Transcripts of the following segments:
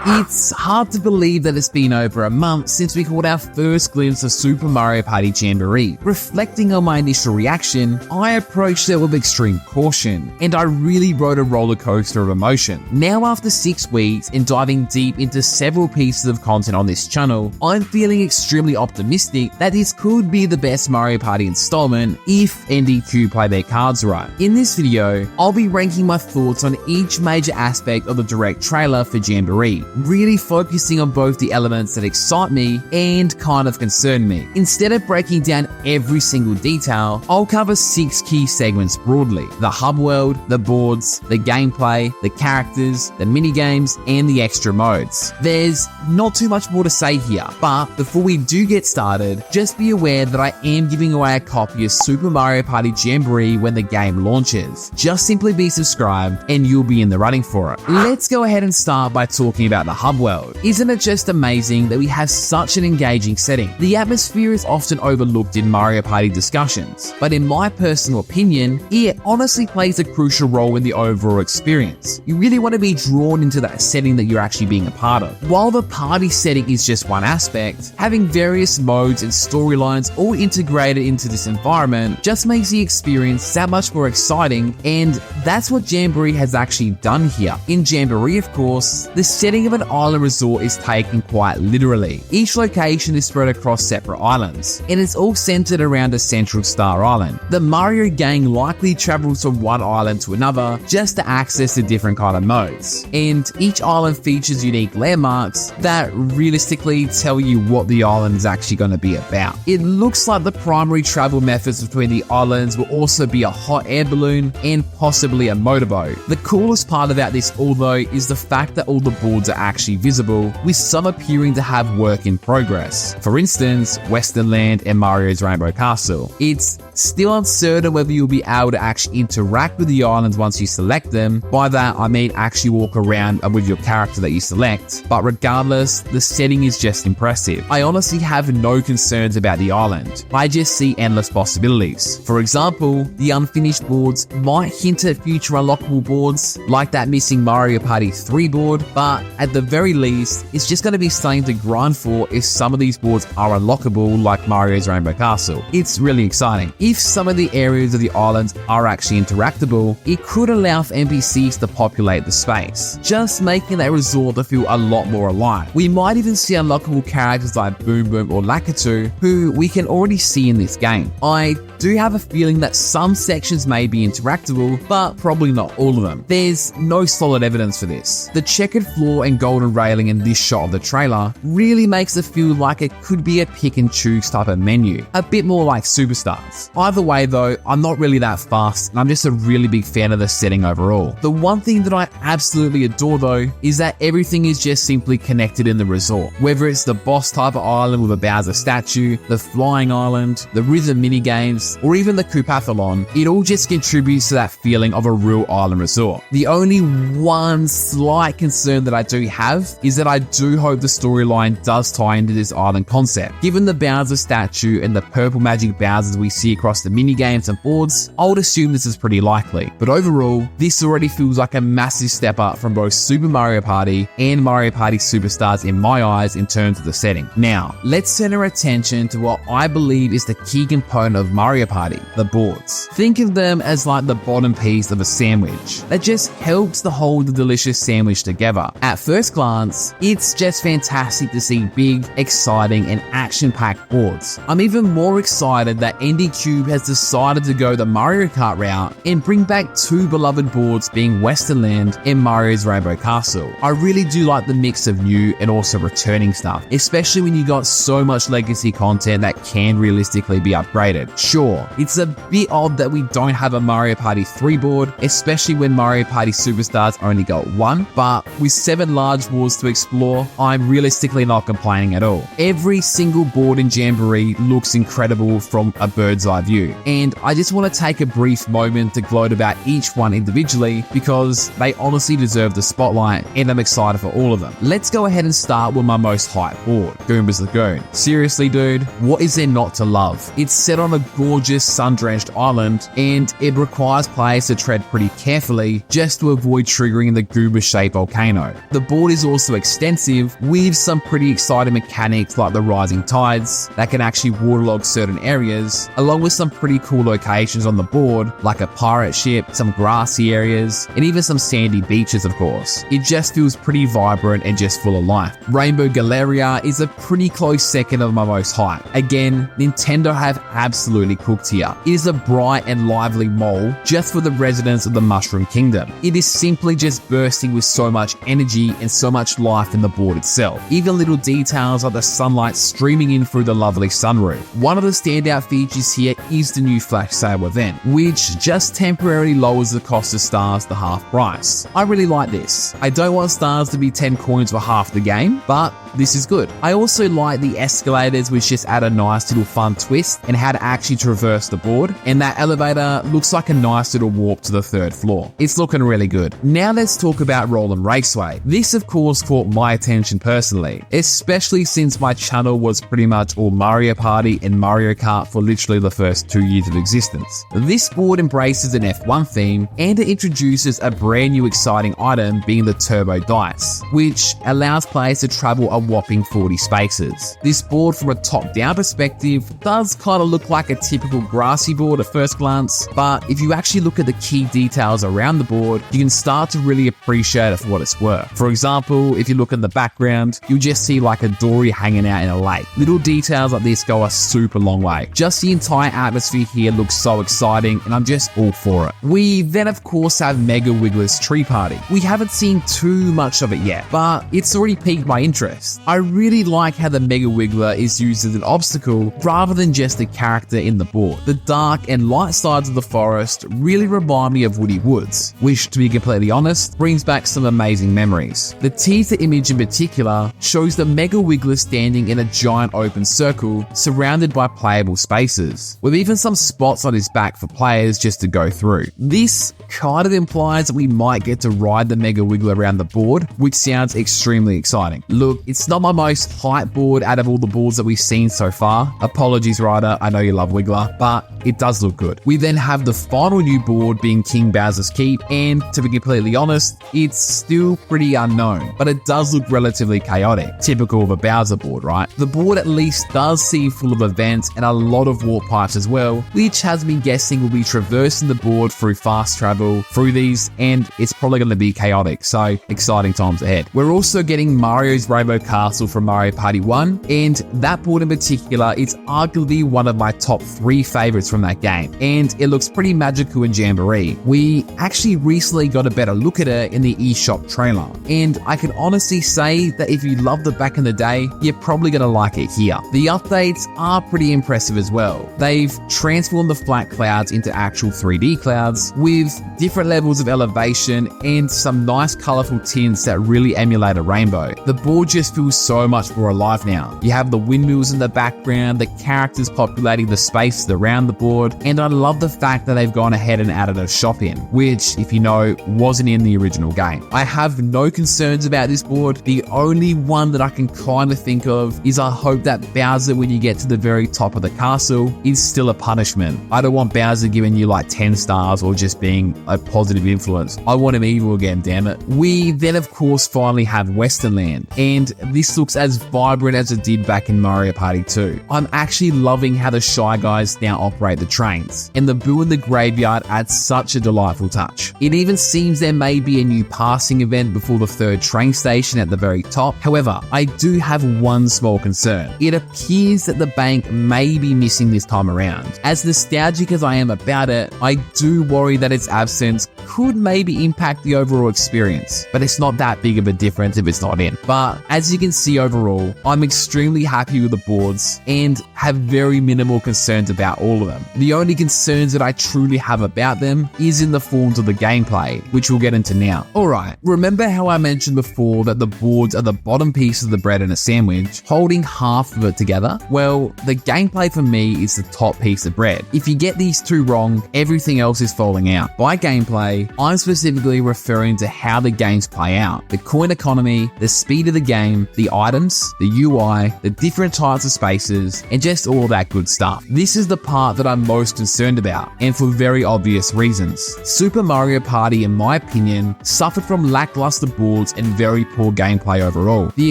It's hard to believe that it's been over a month since we caught our first glimpse of Super Mario Party Jamboree. Reflecting on my initial reaction, I approached it with extreme caution, and I really rode a roller coaster of emotion. Now after 6 weeks and diving deep into several pieces of content on this channel, I'm feeling extremely optimistic that this could be the best Mario Party installment if NDQ play their cards right. In this video, I'll be ranking my thoughts on each major aspect of the direct trailer for Jamboree, really focusing on both the elements that excite me and kind of concern me. Instead of breaking down every single detail, I'll cover 6 key segments broadly: the hub world, the boards, the gameplay, the characters, the minigames, and the extra modes. There's not too much more to say here, but before we do get started, just be aware that I am giving away a copy of Super Mario Party Jamboree when the game launches. Just simply be subscribed and you'll be in the running for it. Let's go ahead and start by talking about the hub world. Isn't it just amazing that we have such an engaging setting? The atmosphere is often overlooked in Mario Party discussions, but in my personal opinion, it honestly plays a crucial role in the overall experience. You really want to be drawn into that setting that you're actually being a part of. While the party setting is just one aspect, having various modes and storylines all integrated into this environment just makes the experience that much more exciting, and that's what Jamboree has actually done here. In Jamboree, of course, the setting of an island resort is taken quite literally. Each location is spread across separate islands, and it's all centered around a central star island. The Mario gang likely travels from one island to another just to access the different kind of modes, and each island features unique landmarks that realistically tell you what the island is actually going to be about. It looks like the primary travel methods between the islands will also be a hot air balloon and possibly a motorboat. The coolest part about this all though is the fact that all the boards are actually visible, with some appearing to have work in progress. For instance, Western Land and Mario's Rainbow Castle. It's still uncertain whether you'll be able to actually interact with the islands once you select them. By that I mean actually walk around with your character that you select, but regardless, the setting is just impressive. I honestly have no concerns about the island. I just see endless possibilities. For example, the unfinished boards might hint at future unlockable boards like that missing Mario Party 3 board, but at the very least, it's just going to be something to grind for if some of these boards are unlockable like Mario's Rainbow Castle. It's really exciting. If some of the areas of the islands are actually interactable, it could allow for NPCs to populate the space, just making that resort to feel a lot more alive. We might even see unlockable characters like Boom Boom or Lakitu, who we can already see in this game. I do have a feeling that some sections may be interactable, but probably not all of them. There's no solid evidence for this. The checkered floor and golden railing in this shot of the trailer really makes it feel like it could be a pick and choose type of menu, a bit more like Superstars. Either way though, I'm not really that fast, and I'm just a really big fan of the setting overall. The one thing that I absolutely adore though is that everything is just simply connected in the resort. Whether it's the boss type of island with a Bowser statue, the flying island, the rhythm minigames, or even the Koopathlon, it all just contributes to that feeling of a real island resort. The only one slight concern that I do have is that I do hope the storyline does tie into this island concept. Given the Bowser statue and the purple magic Bowsers we see across the minigames and boards, I would assume this is pretty likely. But overall, this already feels like a massive step up from both Super Mario Party and Mario Party Superstars in my eyes in terms of the setting. Now, let's turn our attention to what I believe is the key component of Mario Party, the boards. Think of them as like the bottom piece of a sandwich that just helps to hold the delicious sandwich together. At first glance, it's just fantastic to see big, exciting, and action-packed boards. I'm even more excited that NDQ has decided to go the Mario Kart route and bring back 2 beloved boards, being Western Land and Mario's Rainbow Castle. I really do like the mix of new and also returning stuff, especially when you got so much legacy content that can realistically be upgraded. Sure, it's a bit odd that we don't have a Mario Party 3 board, especially when Mario Party Superstars only got 1, but with 7 large boards to explore, I'm realistically not complaining at all. Every single board in Jamboree looks incredible from a bird's eye view. And I just want to take a brief moment to gloat about each one individually because they honestly deserve the spotlight and I'm excited for all of them. Let's go ahead and start with my most hyped board, Goomba's Lagoon. Seriously dude, what is there not to love? It's set on a gorgeous sun-drenched island and it requires players to tread pretty carefully just to avoid triggering the Goomba-shaped volcano. The board is also extensive with some pretty exciting mechanics like the rising tides that can actually waterlog certain areas, along with some pretty cool locations on the board like a pirate ship, some grassy areas, and even some sandy beaches of course. It just feels pretty vibrant and just full of life. Rainbow Galleria is a pretty close second of my most hype. Again, Nintendo have absolutely cooked here. It is a bright and lively mall just for the residents of the Mushroom Kingdom. It is simply just bursting with so much energy and so much life in the board itself. Even little details like the sunlight streaming in through the lovely sunroof. One of the standout features here is the new flash sale event, which just temporarily lowers the cost of stars to half price. I really like this. I don't want stars to be 10 coins for half the game, but this is good. I also like the escalators, which just add a nice little fun twist and how to actually traverse the board, and that elevator looks like a nice little warp to the 3rd floor. It's looking really good. Now let's talk about Rollin' Raceway. This of course caught my attention personally, especially since my channel was pretty much all Mario Party and Mario Kart for literally the first 2 years of existence. This board embraces an F1 theme and it introduces a brand new exciting item being the Turbo Dice, which allows players to travel a whopping 40 spaces. This board from a top-down perspective does kind of look like a typical grassy board at first glance, but if you actually look at the key details around the board, you can start to really appreciate it for what it's worth. For example, if you look in the background, you'll just see like a dory hanging out in a lake. Little details like this go a super long way. Just the entire atmosphere here looks so exciting and I'm just all for it. We then of course have Mega Wiggler's Tree Party. We haven't seen too much of it yet, but it's already piqued my interest. I really like how the Mega Wiggler is used as an obstacle rather than just a character in the board. The dark and light sides of the forest really remind me of Woody Woods, which to be completely honest, brings back some amazing memories. The teaser image in particular shows the Mega Wiggler standing in a giant open circle surrounded by playable spaces, with even some spots on his back for players just to go through. This kind of implies that we might get to ride the Mega Wiggler around the board, which sounds extremely exciting. Look, it's not my most hype board out of all the boards that we've seen so far. Apologies, Ryder, I know you love Wiggler, but it does look good. We then have the final new board being King Bowser's Keep, and to be completely honest, it's still pretty unknown, but it does look relatively chaotic, typical of a Bowser board, right? The board at least does seem full of events and a lot of warp pipes as well, which has me guessing we'll be traversing the board through fast travel through these, and it's probably going to be chaotic, so exciting times ahead. We're also getting Mario's Rainbow Castle from Mario Party 1, and that board in particular is arguably one of my top 3 favorites from that game, and it looks pretty magical in Jamboree. We actually recently got a better look at it in the eShop trailer, and I can honestly say that if you loved it back in the day, you're probably going to like it here. The updates are pretty impressive as well. They've transformed the flat clouds into actual 3D clouds with different levels of elevation and some nice colorful tints that really emulate a rainbow. The board just feels so much more alive now. You have the windmills in the background, the characters populating the spaces around the board, and I love the fact that they've gone ahead and added a shop in, which, if you know, wasn't in the original game. I have no concerns about this board. The only one that I can kind of think of is I hope that Bowser, when you get to the very top of the castle, is still a punishment. I don't want Bowser giving you like 10 stars or just being a positive influence. I want him evil again, damn it. We then of course finally have Western Land, and this looks as vibrant as it did back in Mario Party 2. I'm actually loving how the Shy Guys now operate the trains, and the Boo in the Graveyard adds such a delightful touch. It even seems there may be a new passing event before the 3rd train station at the very top. However, I do have one small concern. It appears that the bank may be missing this time around. As nostalgic as I am about it, I do worry that its absence could maybe impact the overall experience, but it's not that big of a difference if it's not in. But as you can see overall, I'm extremely happy with the boards and have very minimal concerns about all of them. them. The only concerns that I truly have about them is in the forms of the gameplay, which we'll get into now. Alright, remember how I mentioned before that the boards are the bottom piece of the bread in a sandwich, holding half of it together? Well, the gameplay for me is the top piece of bread. If you get these two wrong, everything else is falling out. By gameplay, I'm specifically referring to how the games play out, the coin economy, the speed of the game, the items, the UI, the different types of spaces, and just all that good stuff. This is the part that I'm most concerned about, and for very obvious reasons. Super Mario Party, in my opinion, suffered from lackluster boards and very poor gameplay overall. The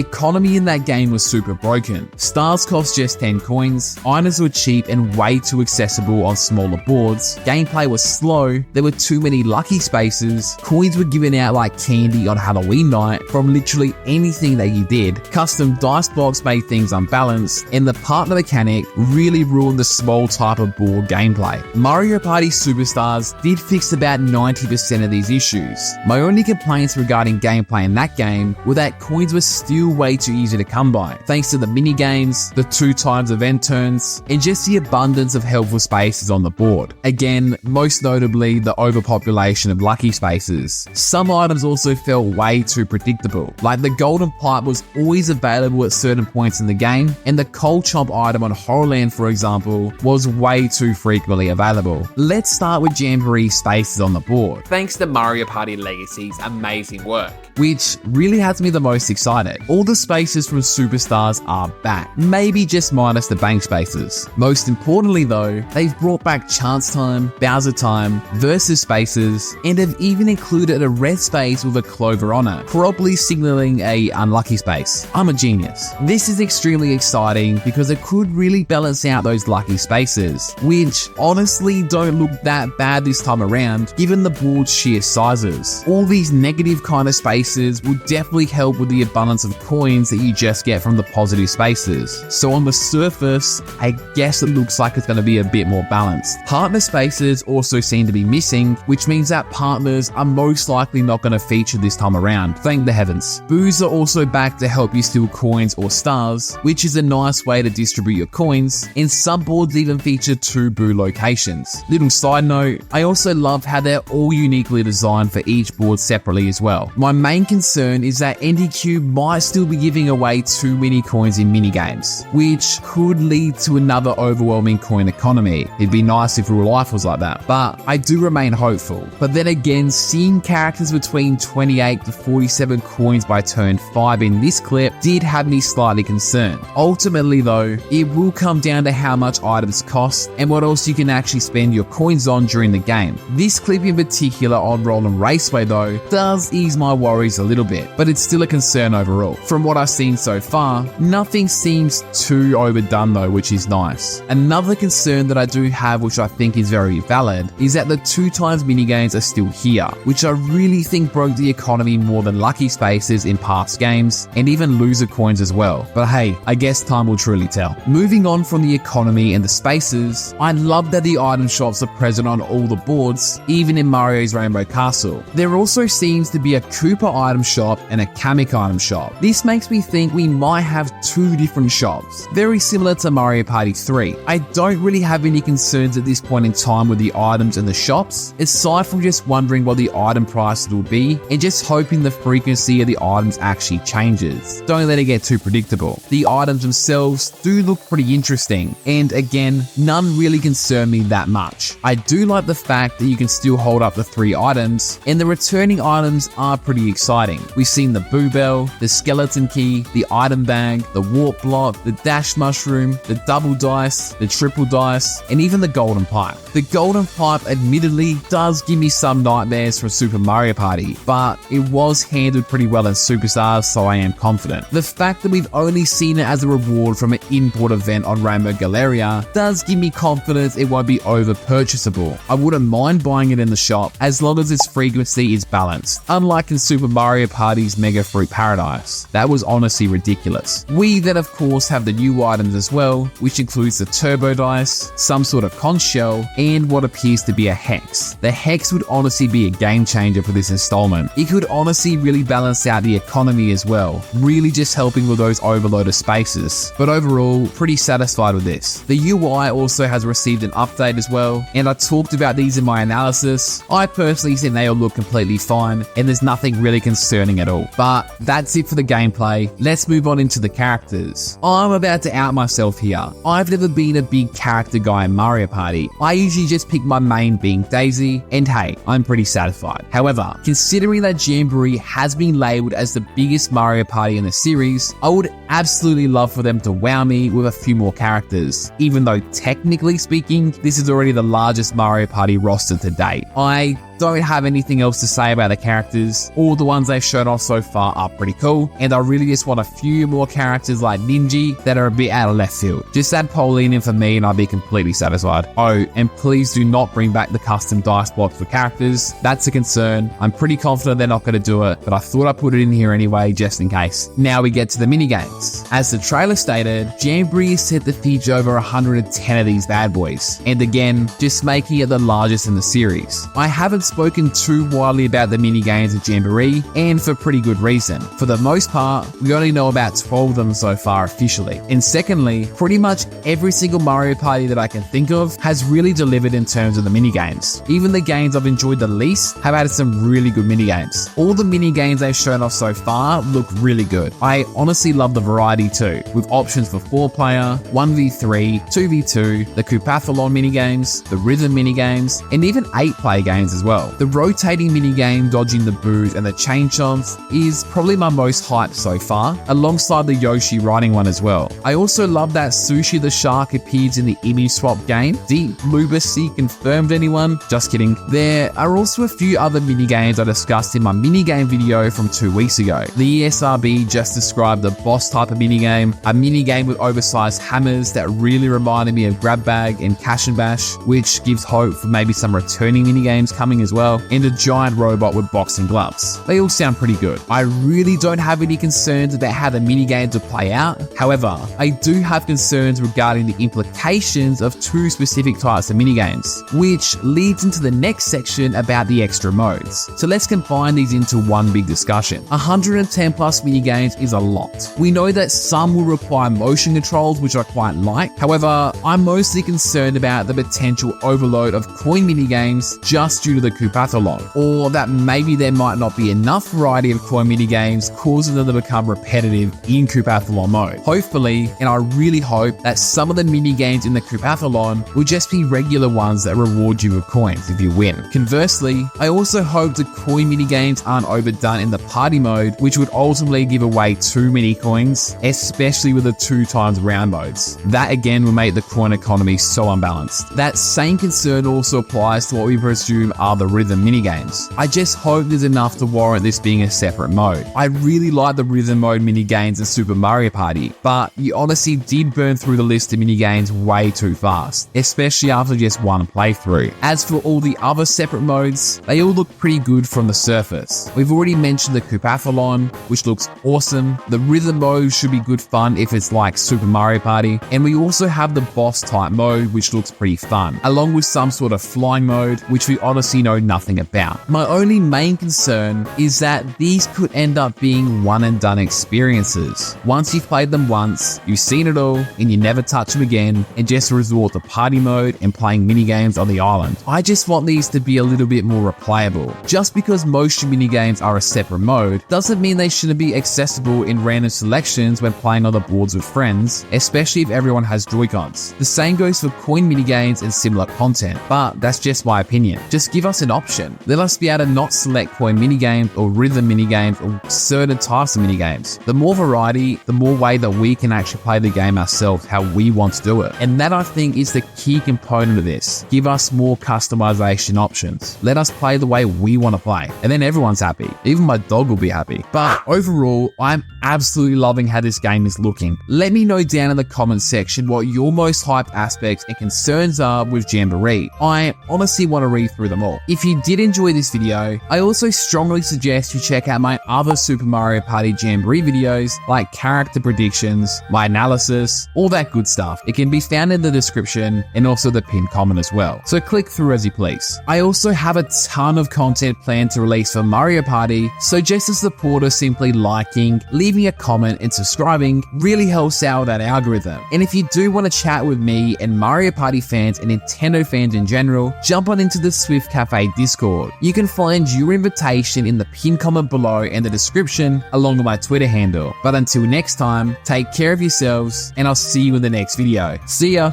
economy in that game was super broken. Stars cost just 10 coins, items were cheap and way too accessible on smaller boards, gameplay was slow, there were too many lucky spaces, coins were given out like candy on Halloween night from literally anything that you did, custom dice blocks made things unbalanced, and the partner mechanic really ruined the small type of board gameplay. Mario Party Superstars did fix about 90% of these issues. My only complaints regarding gameplay in that game were that coins were still way too easy to come by, thanks to the minigames, the 2x event turns, and just the abundance of helpful spaces on the board. Again, most notably the overpopulation of lucky spaces. Some items also felt way too predictable, like the golden pipe was always available at certain points in the game, and the cold chomp item on Horrorland, for example, was way too frequently available. Let's start with Jamboree spaces on the board, thanks to Mario Party Legacy's amazing work, which really has me the most excited. All the spaces from Superstars are back, maybe just minus the bank spaces. Most importantly though, they've brought back Chance Time, Bowser Time, Versus spaces, and have even included a red space with a clover on it, probably signaling a unlucky space. I'm a genius. This is extremely exciting because it could really balance out those lucky spaces, which honestly don't look that bad this time around given the board's sheer sizes. All these negative kind of spaces will definitely help with the abundance of coins that you just get from the positive spaces. So on the surface, I guess it looks like it's going to be a bit more balanced. Partner spaces also seem to be missing, which means that partners are most likely not going to feature this time around, thank the heavens. Boos are also back to help you steal coins or stars, which is a nice way to distribute your coins, and some boards even feature 2 boo locations. Little side note, I also love how they're all uniquely designed for each board separately as well. My main concern is that NDQ might still be giving away too many coins in minigames, which could lead to another overwhelming coin economy. It'd be nice if real life was like that, but I do remain hopeful. But then again, seeing characters between 28 to 47 coins by turn 5 in this clip did have me slightly concerned. Ultimately though, it will come down to how much items cost and what else you can actually spend your coins on during the game. This clip in particular on Roland Raceway though does ease my worries a little bit, but it's still a concern overall. From what I've seen so far, nothing seems too overdone though, which is nice. Another concern that I do have, which I think is very valid, is that the 2x minigames are still here, which I really think broke the economy more than lucky spaces in past games, and even loser coins as well. But hey, I guess time will truly tell. Moving on from the economy and the spaces, I love that the item shops are present on all the boards, even in Mario's Rainbow Castle. There also seems to be a Koopa item shop and a Kamek item shop. This makes me think we might have 2 different shops, very similar to Mario Party 3. I don't really have any concerns at this point in time with the items and the shops, aside from just wondering what the item prices will be and just hoping the frequency of the items actually changes. Don't let it get too predictable. The items themselves do look pretty interesting, and again, none really concern me that much. I do like the fact that you can still hold up the 3 items, and the returning items are pretty exciting. We've seen the Boo Bell, the Skeleton Key, the Item Bag, the Warp Block, the Dash Mushroom, the Double Dice, the Triple Dice, and even the Golden Pipe. The Golden Pipe admittedly does give me some nightmares from Super Mario Party, but it was handled pretty well in Superstars, so I am confident. The fact that we've only seen it as a reward from an import event on Rainbow Galleria does give me confidence it won't be over purchasable. I wouldn't mind buying it in the shop as long as its frequency is balanced, unlike in Super Mario Party's Mega Fruit Paradise. That was honestly ridiculous. We then of course have the new items as well, which includes the Turbo Dice, some sort of conch shell, and what appears to be a Hex. The Hex would honestly be a game changer for this installment. It could honestly really balance out the economy as well, really just helping with those overloaded spaces. But overall, pretty satisfied with this. The UI also has has received an update as well, and I talked about these in my analysis. I personally think they all look completely fine, and there's nothing really concerning at all. But that's it for the gameplay. Let's move on into the characters. I'm about to out myself here. I've never been a big character guy in Mario Party. I usually just pick my main being Daisy, and hey, I'm pretty satisfied. However, considering that Jamboree has been labeled as the biggest Mario Party in the series, I would absolutely love for them to wow me with a few more characters, even though technically speaking, this is already the largest Mario Party roster to date. I don't have anything else to say about the characters. All the ones they've shown off so far are pretty cool, and I really just want a few more characters like Ninja that are a bit out of left field. Just add Pauline in for me and I'll be completely satisfied. Oh, and please do not bring back the custom dice blocks for characters. That's a concern. I'm pretty confident they're not going to do it, but I thought I'd put it in here anyway, just in case. Now we get to the minigames. As the trailer stated, Jamboree is set to feature over 110 of these bad boys, and again, just making it the largest in the series. I haven't spoken too widely about the minigames of Jamboree, and for pretty good reason. For the most part, we only know about 12 of them so far officially. And secondly, pretty much every single Mario Party that I can think of has really delivered in terms of the minigames. Even the games I've enjoyed the least have had some really good minigames. All the minigames they've shown off so far look really good. I honestly love the variety too, with options for 4-player, 1v3, 2v2, the Koopathlon minigames, the rhythm minigames, and even 8-player games as well. The rotating minigame, dodging the boos, and the chain chomps is probably my most hyped so far, alongside the Yoshi riding one as well. I also love that Sushi the Shark appears in the image swap game. Deep Lubacy confirmed anyone? Just kidding. There are also a few other minigames I discussed in my minigame video from 2 weeks ago. The ESRB just described the boss type of minigame, a minigame with oversized hammers that really reminded me of Grab Bag and Cash and Bash, which gives hope for maybe some returning minigames coming as well, and a giant robot with boxing gloves. They all sound pretty good. I really don't have any concerns about how the minigames will play out. However, I do have concerns regarding the implications of 2 specific types of minigames, which leads into the next section about the extra modes. So let's combine these into one big discussion. 110 plus minigames is a lot. We know that some will require motion controls, which I quite like. However, I'm mostly concerned about the potential overload of coin minigames just due to the Koopathlon, or that maybe there might not be enough variety of coin minigames, causing them to become repetitive in Koopathlon mode. Hopefully, and I really hope that some of the minigames in the Koopathlon will just be regular ones that reward you with coins if you win. Conversely, I also hope the coin minigames aren't overdone in the party mode, which would ultimately give away too many coins, especially with the 2 times round modes. That again will make the coin economy so unbalanced. That same concern also applies to what we presume are the rhythm minigames. I just hope there's enough to warrant this being a separate mode. I really like the rhythm mode minigames in Super Mario Party, but you honestly did burn through the list of minigames way too fast, especially after just one playthrough. As for all the other separate modes, they all look pretty good from the surface. We've already mentioned the Koopathlon, which looks awesome. The rhythm mode should be good fun if it's like Super Mario Party, and we also have the boss type mode, which looks pretty fun, along with some sort of flying mode, which we honestly know nothing about. My only main concern is that these could end up being one and done experiences. Once you've played them once, you've seen it all, and you never touch them again, and just resort to party mode and playing minigames on the island. I just want these to be a little bit more replayable. Just because motion minigames are a separate mode doesn't mean they shouldn't be accessible in random selections when playing on the boards with friends, especially if everyone has Joy-Cons. The same goes for coin minigames and similar content, but that's just my opinion. Just give us an option. Let us be able to not select coin minigames or rhythm minigames or certain types of minigames. The more variety, the more way that we can actually play the game ourselves how we want to do it. And that I think is the key component of this. Give us more customization options. Let us play the way we want to play. And then everyone's happy. Even my dog will be happy. But overall, I'm absolutely loving how this game is looking. Let me know down in the comments section what your most hyped aspects and concerns are with Jamboree. I honestly want to read through them all. If you did enjoy this video, I also strongly suggest you check out my other Super Mario Party Jamboree videos like character predictions, my analysis, all that good stuff. It can be found in the description and also the pinned comment as well. So click through as you please. I also have a ton of content planned to release for Mario Party, so just a supporter simply liking, leaving a comment and subscribing really helps out that algorithm. And if you do want to chat with me and Mario Party fans and Nintendo fans in general, jump on into the Swift Cafe Discord. You can find your invitation in the pinned comment below and the description along with my Twitter handle. But until next time, take care of yourselves and I'll see you in the next video. See ya!